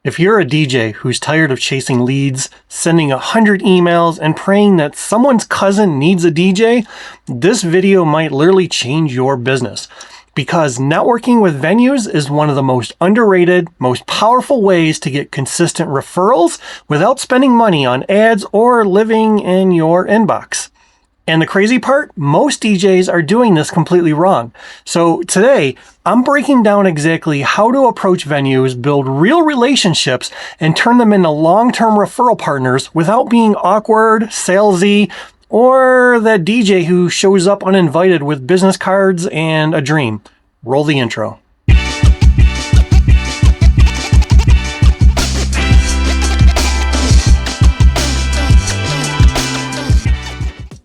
If you're a DJ who's tired of chasing leads, sending 100 emails, and praying that someone's cousin needs a DJ, this video might literally change your business. Because networking with venues is one of the most underrated, most powerful ways to get consistent referrals without spending money on ads or living in your inbox. And the crazy part, most DJs are doing this completely wrong. So today, I'm breaking down exactly how to approach venues, build real relationships, and turn them into long-term referral partners without being awkward, salesy, or that DJ who shows up uninvited with business cards and a dream. Roll the intro.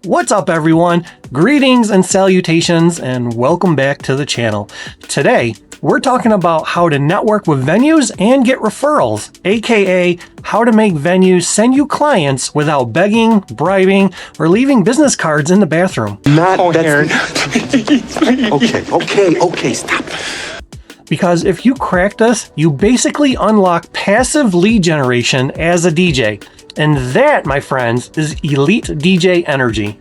What's up, everyone? Greetings and salutations, and welcome back to the channel. Today, we're talking about how to network with venues and get referrals, aka how to make venues send you clients without begging, bribing, or leaving business cards in the bathroom. Aaron. Okay, stop. Because if you crack this, you basically unlock passive lead generation as a DJ. And that, my friends, is elite DJ energy.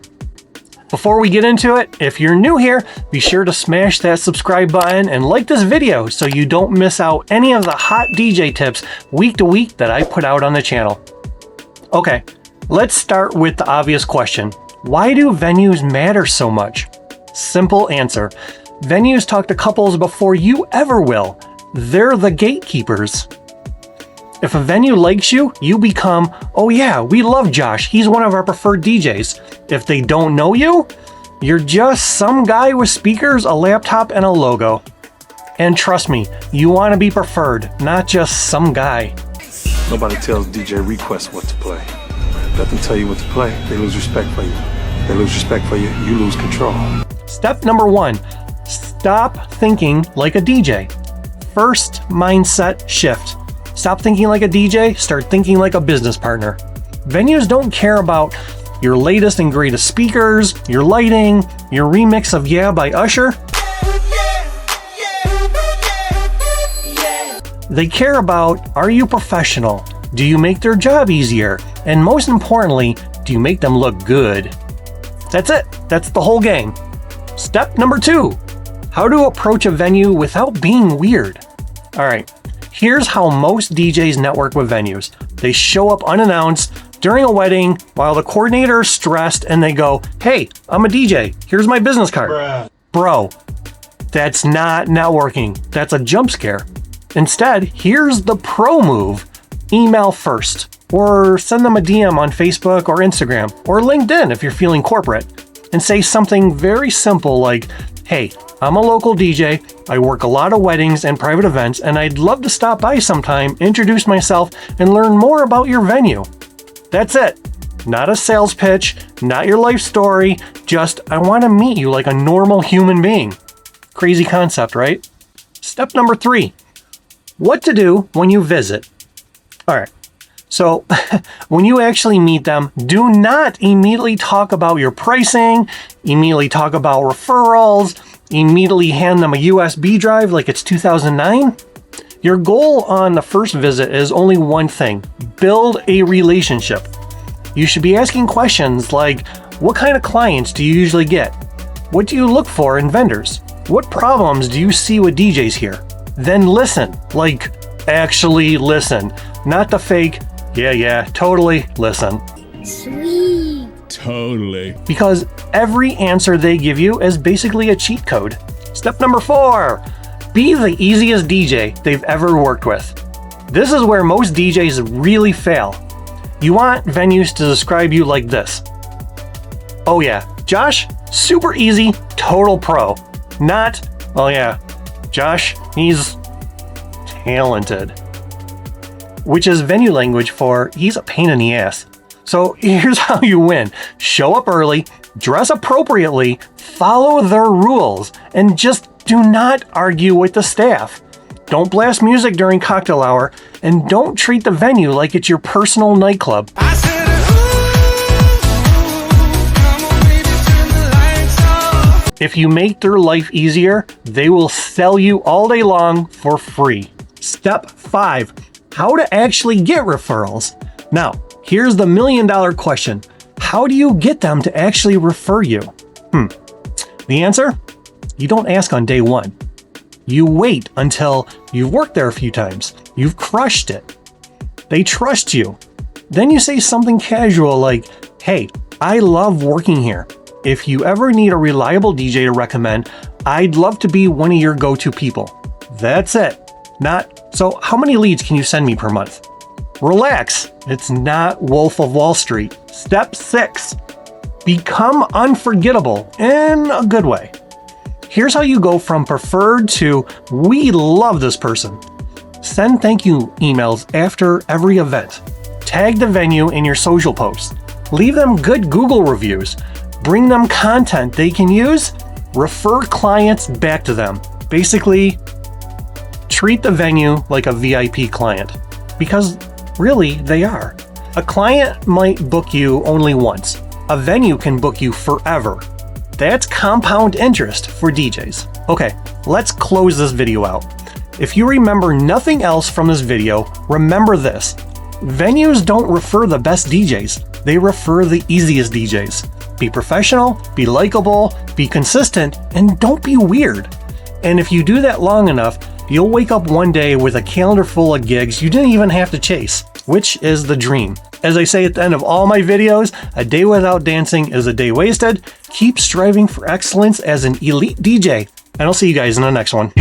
Before we get into it, if you're new here, be sure to smash that subscribe button and like this video so you don't miss out any of the hot DJ tips week to week that I put out on the channel. Okay, let's start with the obvious question. Why do venues matter so much? Simple answer. Venues talk to couples before you ever will. They're the gatekeepers. If a venue likes you, you become, oh yeah, we love Josh, he's one of our preferred DJs. If they don't know you, you're just some guy with speakers, a laptop, and a logo. And trust me, you want to be preferred, not just some guy. Nobody tells DJ requests what to play. Let them tell you what to play. They lose respect for you. They lose respect for you, you lose control. Step number 1, stop thinking like a DJ. First mindset shift. Stop thinking like a DJ, start thinking like a business partner. Venues don't care about your latest and greatest speakers, your lighting, your remix of Yeah by Usher. They care about, are you professional? Do you make their job easier? And most importantly, do you make them look good? That's it. That's the whole game. Step number 2, how to approach a venue without being weird. All right. Here's how most DJs network with venues. They show up unannounced during a wedding while the coordinator is stressed and they go, hey, I'm a DJ. Here's my business card. Bro, that's not networking. That's a jump scare. Instead, here's the pro move. Email first, or send them a DM on Facebook or Instagram or LinkedIn if you're feeling corporate, and say something very simple like, hey, I'm a local DJ, I work a lot of weddings and private events, and I'd love to stop by sometime, introduce myself, and learn more about your venue. That's it. Not a sales pitch, not your life story, just I want to meet you like a normal human being. Crazy concept, right? Step number 3, what to do when you visit. All right. So when you actually meet them, do not immediately talk about your pricing, immediately talk about referrals, immediately hand them a USB drive like it's 2009. Your goal on the first visit is only one thing: build a relationship. You should be asking questions like, what kind of clients do you usually get? What do you look for in vendors? What problems do you see with DJs here? Then listen, like actually listen, not the fake, yeah, totally listen. Sweet. Totally. Because every answer they give you is basically a cheat code. Step number 4, be the easiest DJ they've ever worked with. This is where most DJs really fail. You want venues to describe you like this. Oh yeah, Josh, super easy, total pro. Not, oh yeah, Josh, he's talented. Which is venue language for he's a pain in the ass. So here's how you win. Show up early, dress appropriately, follow their rules, and just do not argue with the staff. Don't blast music during cocktail hour, and don't treat the venue like it's your personal nightclub. If you make their life easier, they will sell you all day long for free. Step 5, how to actually get referrals. Now, here's the million-dollar question. How do you get them to actually refer you? The answer? You don't ask on day one. You wait until you've worked there a few times. You've crushed it. They trust you. Then you say something casual like, hey, I love working here. If you ever need a reliable DJ to recommend, I'd love to be one of your go-to people. That's it. Not, so how many leads can you send me per month? Relax. It's not Wolf of Wall Street. Step 6. Become unforgettable in a good way. Here's how you go from preferred to we love this person. Send thank you emails after every event. Tag the venue in your social posts. Leave them good Google reviews. Bring them content they can use. Refer clients back to them. Basically, treat the venue like a VIP client. Because really, they are. A client might book you only once. A venue can book you forever. That's compound interest for DJs. Okay, let's close this video out. If you remember nothing else from this video, remember this. Venues don't refer the best DJs. They refer the easiest DJs. Be professional, be likable, be consistent, and don't be weird. And if you do that long enough, you'll wake up one day with a calendar full of gigs you didn't even have to chase, which is the dream. As I say at the end of all my videos, a day without dancing is a day wasted. Keep striving for excellence as an elite DJ, and I'll see you guys in the next one.